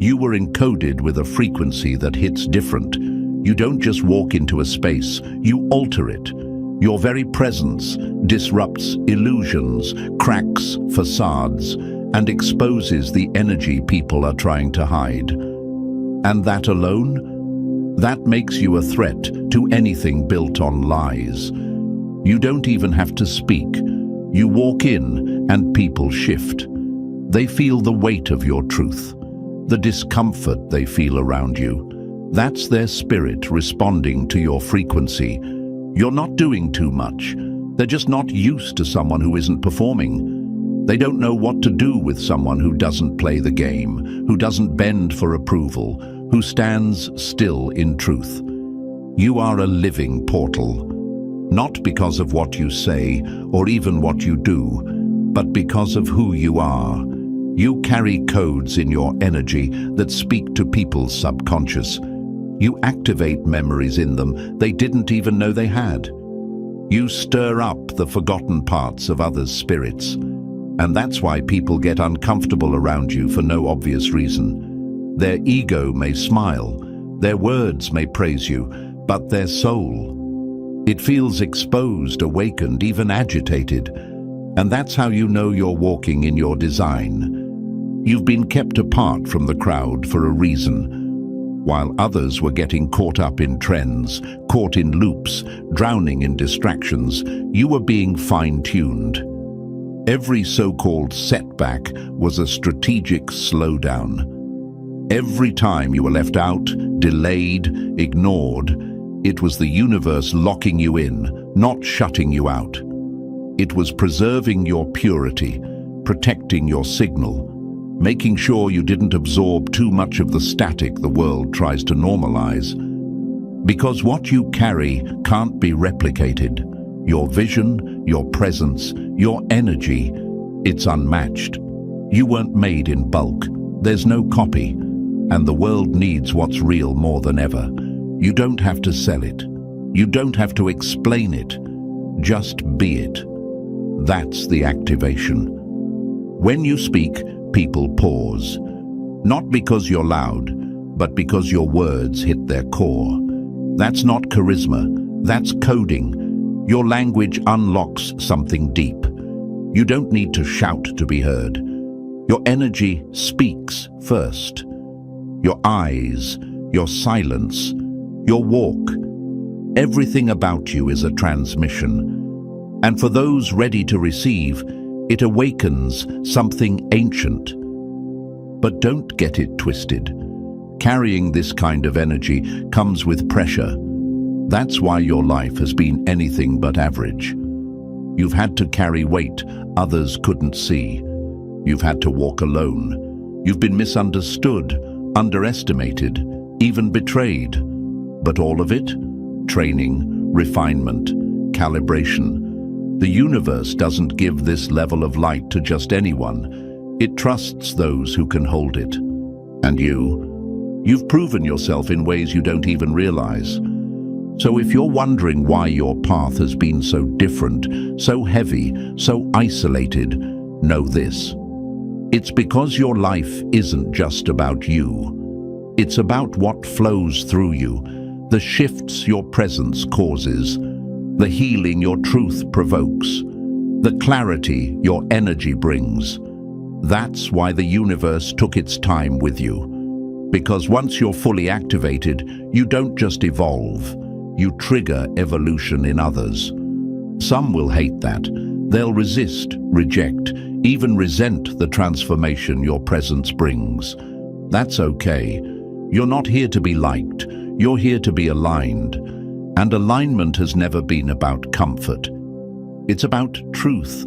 You were encoded with a frequency that hits different. You don't just walk into a space, you alter it. Your very presence disrupts illusions, cracks facades, and exposes the energy people are trying to hide. And that alone? That makes you a threat to anything built on lies. You don't even have to speak. You walk in and people shift. They feel the weight of your truth, the discomfort they feel around you. That's their spirit responding to your frequency. You're not doing too much. They're just not used to someone who isn't performing. They don't know what to do with someone who doesn't play the game, who doesn't bend for approval, who stands still in truth. You are a living portal, not because of what you say or even what you do, but because of who you are. You carry codes in your energy that speak to people's subconscious. You activate memories in them they didn't even know they had. You stir up the forgotten parts of others' spirits. And that's why people get uncomfortable around you for no obvious reason. Their ego may smile, their words may praise you, but their soul, it feels exposed, awakened, even agitated. And that's how you know you're walking in your design. You've been kept apart from the crowd for a reason. While others were getting caught up in trends, caught in loops, drowning in distractions, you were being fine-tuned. Every so-called setback was a strategic slowdown. Every time you were left out, delayed, ignored, it was the universe locking you in, not shutting you out. It was preserving your purity, protecting your signal, making sure you didn't absorb too much of the static the world tries to normalize. Because what you carry can't be replicated. Your vision, your presence, your energy, it's unmatched. You weren't made in bulk. There's no copy. And the world needs what's real more than ever. You don't have to sell it. You don't have to explain it. Just be it. That's the activation. When you speak, people pause. Not because you're loud, but because your words hit their core. That's not charisma, that's coding. Your language unlocks something deep. You don't need to shout to be heard. Your energy speaks first. Your eyes, your silence, your walk. Everything about you is a transmission. And for those ready to receive, it awakens something ancient. But don't get it twisted. Carrying this kind of energy comes with pressure. That's why your life has been anything but average. You've had to carry weight others couldn't see. You've had to walk alone. You've been misunderstood, underestimated, even betrayed. But all of it? Training, refinement, calibration. The universe doesn't give this level of light to just anyone. It trusts those who can hold it. And you've proven yourself in ways you don't even realize. So if you're wondering why your path has been so different, so heavy, so isolated, know this. It's because your life isn't just about you. It's about what flows through you, the shifts your presence causes, the healing your truth provokes, the clarity your energy brings. That's why the universe took its time with you. Because once you're fully activated, you don't just evolve, you trigger evolution in others. Some will hate that. They'll resist, reject, even resent the transformation your presence brings. That's okay. You're not here to be liked. You're here to be aligned. And alignment has never been about comfort. It's about truth.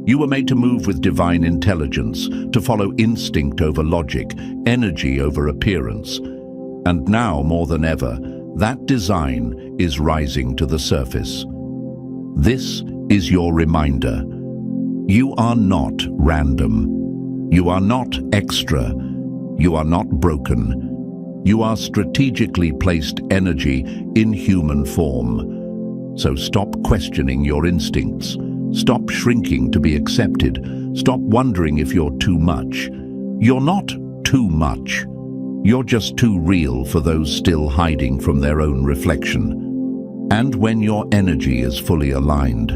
You were made to move with divine intelligence, to follow instinct over logic, energy over appearance. And now, more than ever, that design is rising to the surface. This is your reminder. You are not random. You are not extra. You are not broken. You are strategically placed energy in human form. So stop questioning your instincts. Stop shrinking to be accepted. Stop wondering if you're too much. You're not too much. You're just too real for those still hiding from their own reflection. And when your energy is fully aligned,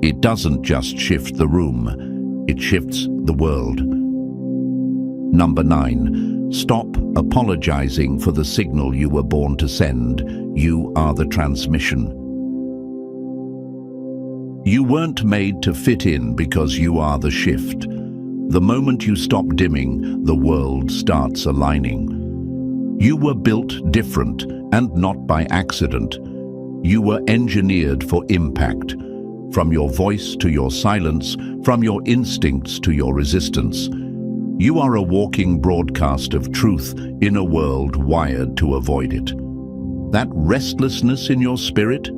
it doesn't just shift the room, it shifts the world. Number 9, stop apologizing for the signal you were born to send. You are the transmission. You weren't made to fit in because you are the shift. The moment you stop dimming, the world starts aligning. You were built different and not by accident. You were engineered for impact. From your voice to your silence, from your instincts to your resistance. You are a walking broadcast of truth in a world wired to avoid it. That restlessness in your spirit,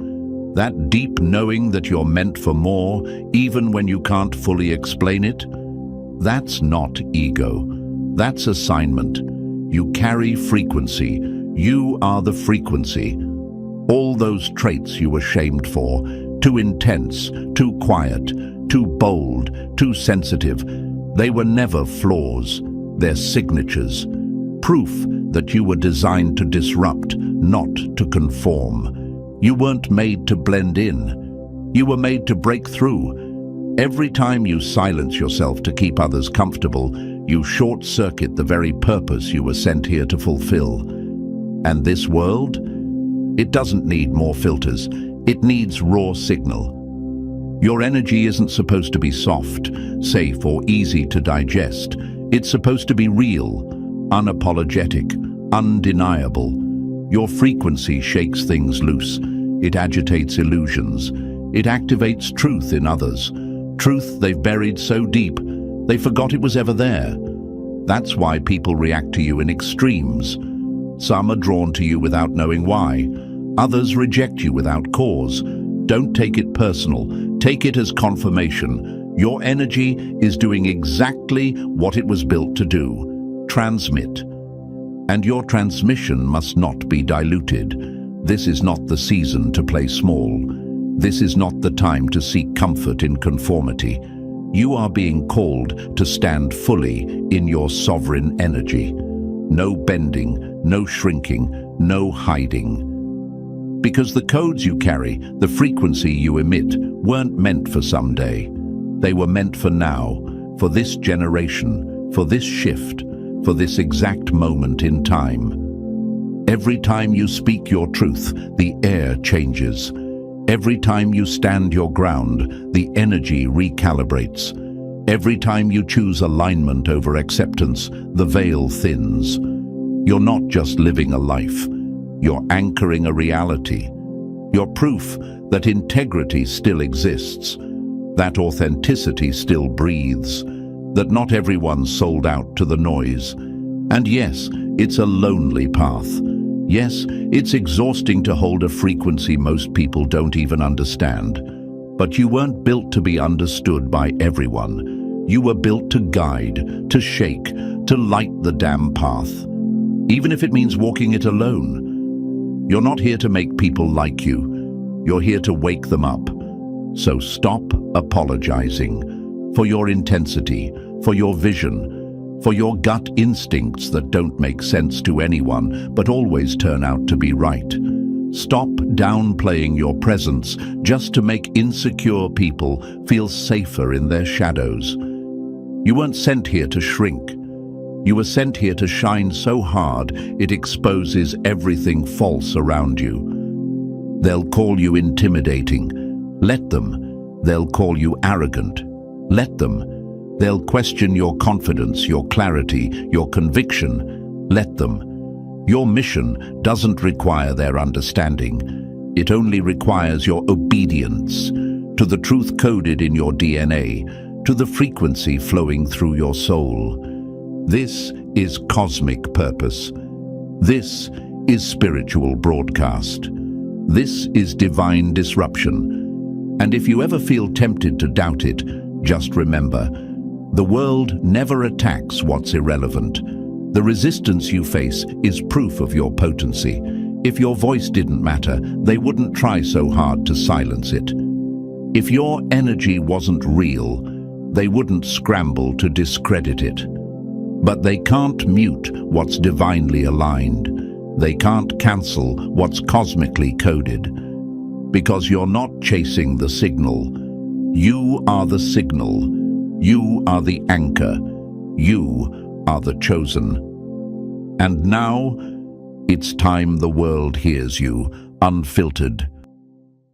that deep knowing that you're meant for more, even when you can't fully explain it, that's not ego. That's assignment. You carry frequency. You are the frequency. All those traits you were shamed for, too intense, too quiet, too bold, too sensitive, they were never flaws. They're signatures. Proof that you were designed to disrupt, not to conform. You weren't made to blend in. You were made to break through. Every time you silence yourself to keep others comfortable, you short-circuit the very purpose you were sent here to fulfill. And this world? It doesn't need more filters. It needs raw signal. Your energy isn't supposed to be soft, safe, or easy to digest. It's supposed to be real, unapologetic, undeniable. Your frequency shakes things loose. It agitates illusions. It activates truth in others. Truth they've buried so deep, they forgot it was ever there. That's why people react to you in extremes. Some are drawn to you without knowing why. Others reject you without cause. Don't take it personal. Take it as confirmation. Your energy is doing exactly what it was built to do. Transmit. And your transmission must not be diluted. This is not the season to play small. This is not the time to seek comfort in conformity. You are being called to stand fully in your sovereign energy. No bending, no shrinking, no hiding. Because the codes you carry, the frequency you emit, weren't meant for someday. They were meant for now, for this generation, for this shift, for this exact moment in time. Every time you speak your truth, the air changes. Every time you stand your ground, the energy recalibrates. Every time you choose alignment over acceptance, the veil thins. You're not just living a life. You're anchoring a reality. You're proof that integrity still exists, that authenticity still breathes, that not everyone's sold out to the noise. And yes, it's a lonely path. Yes, it's exhausting to hold a frequency most people don't even understand. But you weren't built to be understood by everyone. You were built to guide, to shake, to light the damn path. Even if it means walking it alone. You're not here to make people like you. You're here to wake them up. So stop apologizing for your intensity, for your vision, for your gut instincts that don't make sense to anyone but always turn out to be right. Stop downplaying your presence just to make insecure people feel safer in their shadows. You weren't sent here to shrink. You were sent here to shine so hard it exposes everything false around you. They'll call you intimidating. Let them. They'll call you arrogant. Let them. They'll question your confidence, your clarity, your conviction. Let them. Your mission doesn't require their understanding. It only requires your obedience to the truth coded in your DNA, to the frequency flowing through your soul. This is cosmic purpose. This is spiritual broadcast. This is divine disruption. And if you ever feel tempted to doubt it, just remember, the world never attacks what's irrelevant. The resistance you face is proof of your potency. If your voice didn't matter, they wouldn't try so hard to silence it. If your energy wasn't real, they wouldn't scramble to discredit it. But they can't mute what's divinely aligned. They can't cancel what's cosmically coded. Because you're not chasing the signal. You are the signal. You are the anchor. You are the chosen. And now, it's time the world hears you, unfiltered,